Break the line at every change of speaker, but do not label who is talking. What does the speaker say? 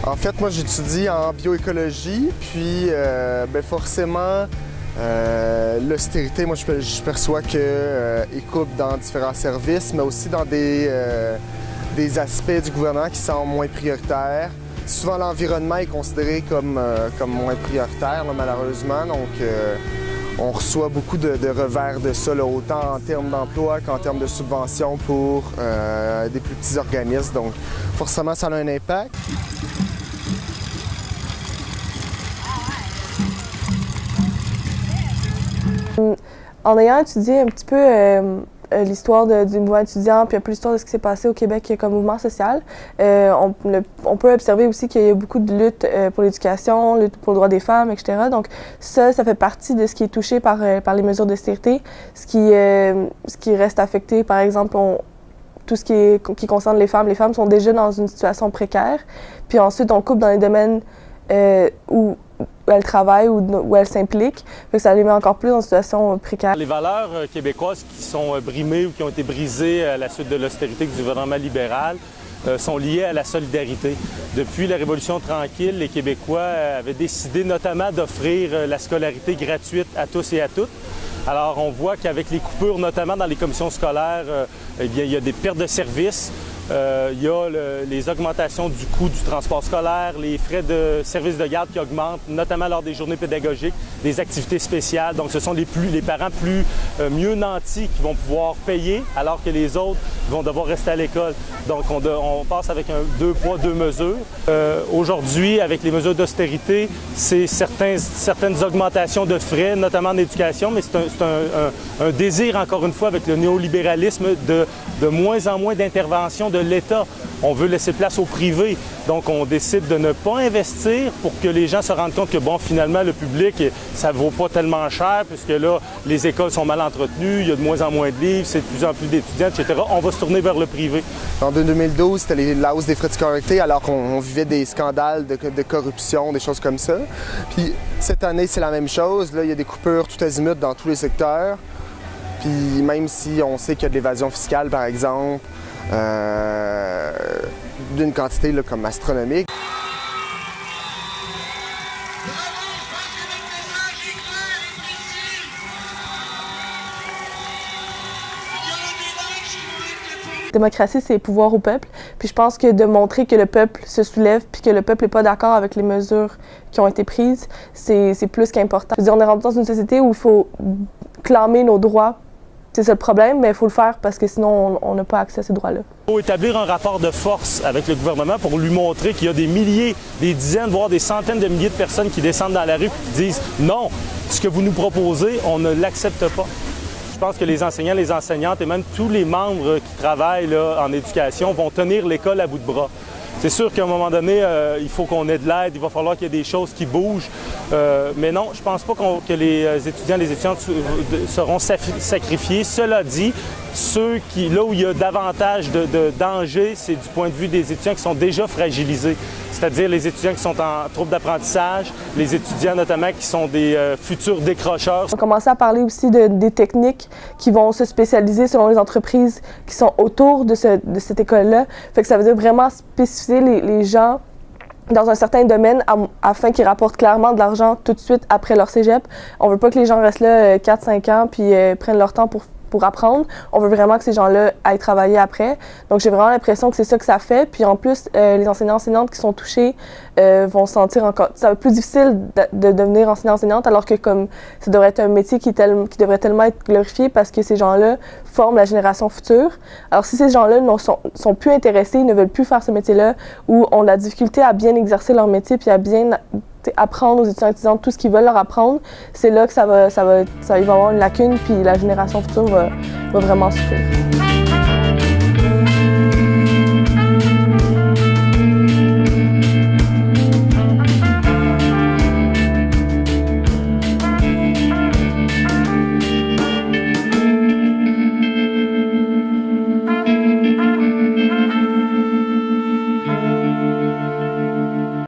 En fait, moi, j'étudie en bioécologie, puis forcément, l'austérité, moi, je perçois qu'elle coupe dans différents services, mais aussi dans des aspects du gouvernement qui sont moins prioritaires. Souvent, l'environnement est considéré comme moins prioritaire, là, malheureusement, donc on reçoit beaucoup de revers de ça, là, autant en termes d'emploi qu'en termes de subventions pour des plus petits organismes, donc forcément, ça a un impact.
En ayant étudié un petit peu l'histoire du mouvement étudiant, puis un peu l'histoire de ce qui s'est passé au Québec comme mouvement social, on peut observer aussi qu'il y a beaucoup de luttes pour l'éducation, lutte pour le droit des femmes, etc. Donc ça fait partie de ce qui est touché par les mesures d'austérité. Ce qui reste affecté, par exemple, tout ce qui concerne les femmes sont déjà dans une situation précaire. Puis ensuite, on coupe dans les domaines où elles travaillent ou où elles s'impliquent. Ça les met encore plus dans une situation précaire.
Les valeurs québécoises qui sont brimées ou qui ont été brisées à la suite de l'austérité du gouvernement libéral sont liées à la solidarité. Depuis la Révolution tranquille, les Québécois avaient décidé notamment d'offrir la scolarité gratuite à tous et à toutes. Alors on voit qu'avec les coupures, notamment dans les commissions scolaires, eh bien, il y a des pertes de services. Il y a les augmentations du coût du transport scolaire, les frais de service de garde qui augmentent, notamment lors des journées pédagogiques, des activités spéciales. Donc, ce sont les parents mieux nantis qui vont pouvoir payer, alors que les autres vont devoir rester à l'école. Donc, on passe avec un 2 poids, 2 mesures. Aujourd'hui, avec les mesures d'austérité, c'est certaines augmentations de frais, notamment en éducation, mais c'est un désir, encore une fois, avec le néolibéralisme, de moins en moins d'intervention de l'État. On veut laisser place au privé. Donc, on décide de ne pas investir pour que les gens se rendent compte que, bon, finalement, le public, ça ne vaut pas tellement cher puisque là, les écoles sont mal entretenues, il y a de moins en moins de livres, c'est de plus en plus d'étudiants, etc. On va se tourner vers le privé.
En 2012, c'était la hausse des frais de scolarité alors qu'on vivait des scandales de corruption, des choses comme ça. Puis cette année, c'est la même chose. Là, il y a des coupures tout azimut dans tous les secteurs. Puis même si on sait qu'il y a de l'évasion fiscale, par exemple, d'une quantité là, comme astronomique.
La démocratie, c'est pouvoir au peuple. Puis je pense que de montrer que le peuple se soulève puis que le peuple n'est pas d'accord avec les mesures qui ont été prises, c'est plus qu'important. Je veux dire, on est rendu dans une société où il faut clamer nos droits. C'est ça le problème, mais il faut le faire parce que sinon, on n'a pas accès à ces droits-là.
Il faut établir un rapport de force avec le gouvernement pour lui montrer qu'il y a des milliers, des dizaines, voire des centaines de milliers de personnes qui descendent dans la rue et qui disent « Non, ce que vous nous proposez, on ne l'accepte pas ». Je pense que les enseignants, les enseignantes et même tous les membres qui travaillent là, en éducation vont tenir l'école à bout de bras. C'est sûr qu'à un moment donné, il faut qu'on ait de l'aide, il va falloir qu'il y ait des choses qui bougent. Mais non, je ne pense pas que les étudiants, les étudiantes seront sacrifiés. Cela dit, là où il y a davantage de danger, c'est du point de vue des étudiants qui sont déjà fragilisés. C'est-à-dire les étudiants qui sont en trouble d'apprentissage, les étudiants notamment qui sont des futurs décrocheurs.
On a commencé à parler aussi des techniques qui vont se spécialiser selon les entreprises qui sont autour de cette école-là. Fait que ça veut dire vraiment spécifier les gens dans un certain domaine afin qu'ils rapportent clairement de l'argent tout de suite après leur cégep. On veut pas que les gens restent là 4-5 ans puis prennent leur temps pour apprendre. On veut vraiment que ces gens-là aillent travailler après. Donc, j'ai vraiment l'impression que c'est ça que ça fait. Puis en plus, les enseignants-enseignantes qui sont touchés vont se sentir encore... Ça va être plus difficile de devenir enseignant-enseignante alors que comme ça devrait être un métier qui devrait tellement être glorifié parce que ces gens-là forment la génération future. Alors, si ces gens-là sont plus intéressés, ne veulent plus faire ce métier-là ou ont de la difficulté à bien exercer leur métier puis à bien apprendre aux étudiants et étudiantes tout ce qu'ils veulent leur apprendre, c'est là que il va y avoir une lacune puis la génération future va vraiment souffrir.